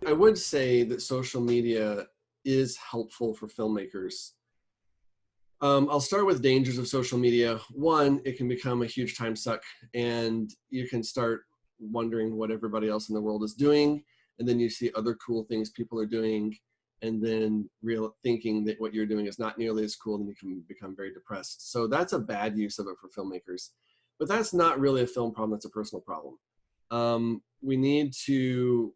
I would say that social media is helpful for filmmakers. I'll start with dangers of social media. One, it can become a huge time suck, and you can start wondering what everybody else in the world is doing, and then you see other cool things people are doing, and then thinking that what you're doing is not nearly as cool, and you can become very depressed. So that's a bad use of it for filmmakers. But that's not really a film problem, that's a personal problem. We need to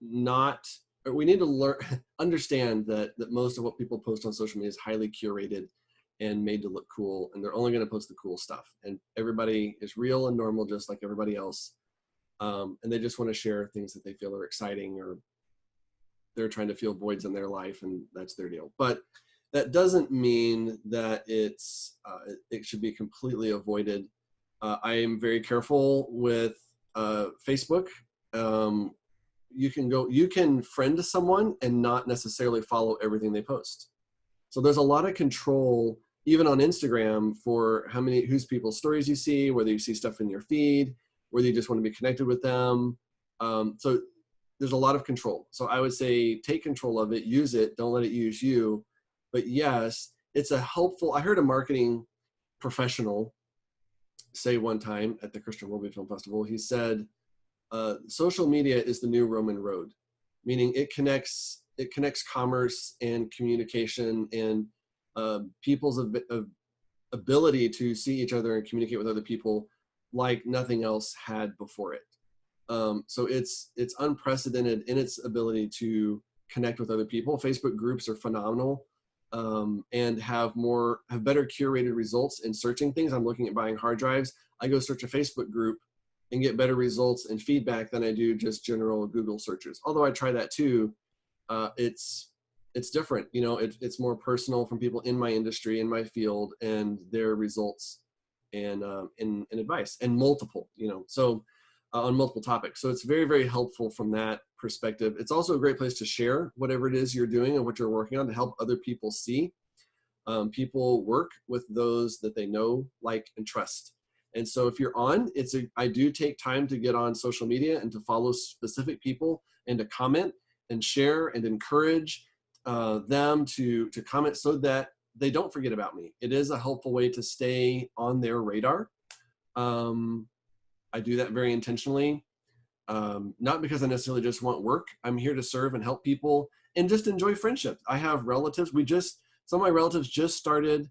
not, or we need to learn, understand that most of what people post on social media is highly curated and made to look cool, and they're only going to post the cool stuff. And everybody is real and normal, just like everybody else. And they just want to share things that they feel are exciting, or they're trying to fill voids in their life, and that's their deal. But that doesn't mean that it should be completely avoided. I am very careful with Facebook. You can friend someone and not necessarily follow everything they post. So there's a lot of control, even on Instagram, for whose people's stories you see, whether you see stuff in your feed, whether you just want to be connected with them. So there's a lot of control. So I would say take control of it, use it, don't let it use you. But yes, it's a helpful, I heard a marketing professional say one time at the Christian Worldview Film Festival, he said, social media is the new Roman road, meaning it connects commerce and communication and people's ability to see each other and communicate with other people like nothing else had before it. So it's unprecedented in its ability to connect with other people. Facebook groups are phenomenal, and have better curated results in searching things. I'm looking at buying hard drives. I go search a Facebook group and get better results and feedback than I do just general Google searches. Although I try that too, it's different. You know, it's more personal from people in my industry, in my field, and their results and advice, and multiple, so on multiple topics. So it's very, very helpful from that perspective. It's also a great place to share whatever it is you're doing and what you're working on to help other people see. People work with those that they know, like, and trust. And so if you're on, I do take time to get on social media and to follow specific people and to comment and share and encourage them to comment so that they don't forget about me. It is a helpful way to stay on their radar. I do that very intentionally, not because I necessarily just want work. I'm here to serve and help people and just enjoy friendship. I have relatives. Some of my relatives just started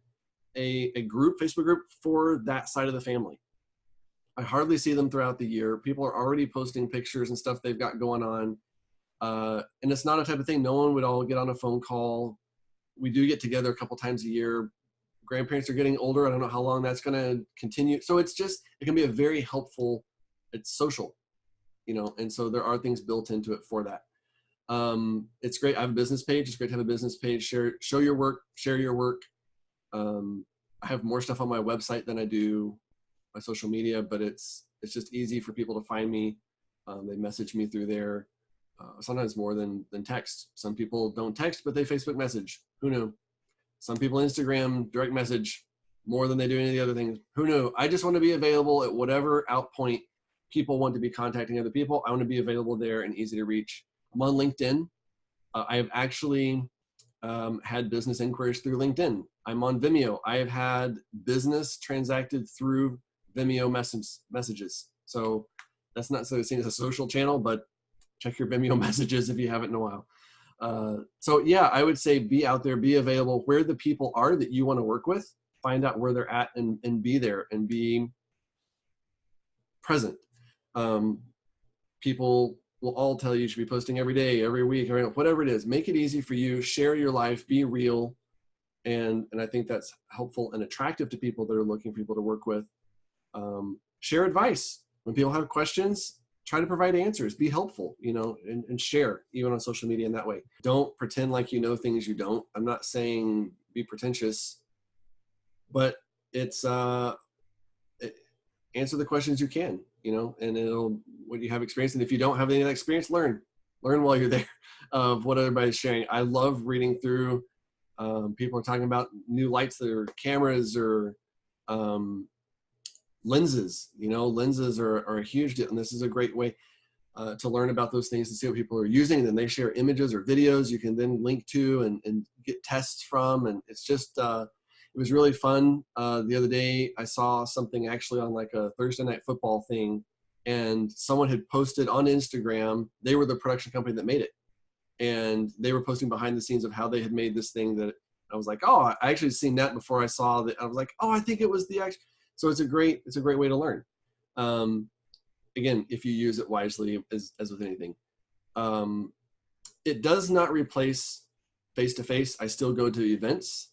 a Facebook group for that side of the family. I hardly see them throughout the year. People are already posting pictures and stuff they've got going on. And it's not a type of thing. No one would all get on a phone call. We do get together a couple times a year. Grandparents are getting older. I don't know how long that's going to continue. So it can be a very helpful, it's social, and so there are things built into it for that. It's great. I have a business page. It's great to have a business page. Show your work, share your work. I have more stuff on my website than I do my social media, but it's just easy for people to find me. They message me through there. Sometimes more than text. Some people don't text, but they Facebook message. Who knew? Some people Instagram direct message more than they do any of the other things. Who knew? I just want to be available at whatever outpoint people want to be contacting other people. I want to be available there and easy to reach. I'm on LinkedIn. I have actually had business inquiries through LinkedIn. I'm on Vimeo. I have had business transacted through Vimeo messages. So that's not so seen as a social channel, but check your Vimeo messages if you haven't in a while. So yeah, I would say be out there, be available where the people are that you want to work with, find out where they're at and be there and be present. People will all tell you should be posting every day, every week, whatever it is. Make it easy for you, share your life, be real. And I think that's helpful and attractive to people that are looking for people to work with. Share advice. When people have questions, try to provide answers, be helpful, and share even on social media in that way. Don't pretend like you know things you don't. I'm not saying be pretentious, but it's answer the questions you can, and when you have experience. And if you don't have any of that experience, learn while you're there of what everybody's sharing. I love reading through, people are talking about new lights or cameras or lenses. Lenses are a huge deal, and this is a great way. to learn about those things and see what people are using. And then they share images or videos you can then link to and get tests from. And it's just, it was really fun. The other day I saw something actually on like a Thursday Night Football thing, and someone had posted on Instagram, they were the production company that made it. And they were posting behind the scenes of how they had made this thing that I was like, oh, I actually seen that before I saw that. I was like, oh, I think it was the action. So it's a great way to learn. Again, if you use it wisely, as with anything. It does not replace face-to-face. I still go to events.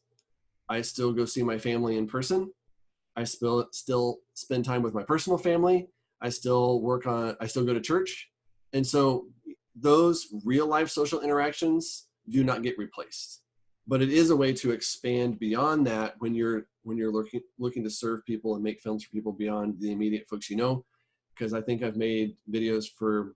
I still go see my family in person. I still spend time with my personal family. I still go to church. And so those real life social interactions do not get replaced. But it is a way to expand beyond that when you're looking to serve people and make films for people beyond the immediate folks you know. Because I think I've made videos for,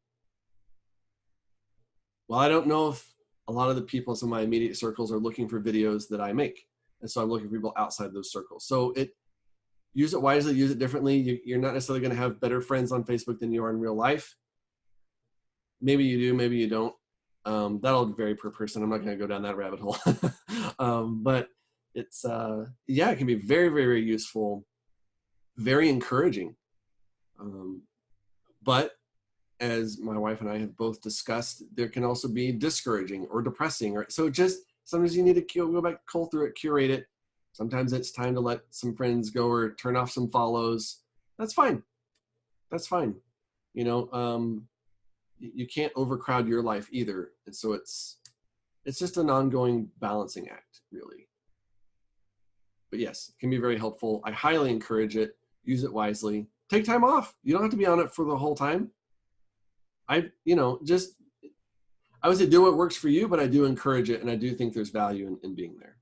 well, I don't know if a lot of the people in my immediate circles are looking for videos that I make. And so I'm looking for people outside those circles. So use it wisely, use it differently. You're not necessarily going to have better friends on Facebook than you are in real life. Maybe you do, maybe you don't. That'll vary per person. I'm not going to go down that rabbit hole. But it's, it can be very, very, very useful, very encouraging. But as my wife and I have both discussed, there can also be discouraging or depressing. So just sometimes you need to go back, cull through it, curate it. Sometimes it's time to let some friends go or turn off some follows. That's fine. That's fine. You know, you can't overcrowd your life either. And so it's just an ongoing balancing act, really. But yes, it can be very helpful. I highly encourage it. Use it wisely. Take time off. You don't have to be on it for the whole time. I would say do what works for you, but I do encourage it, and I do think there's value in being there.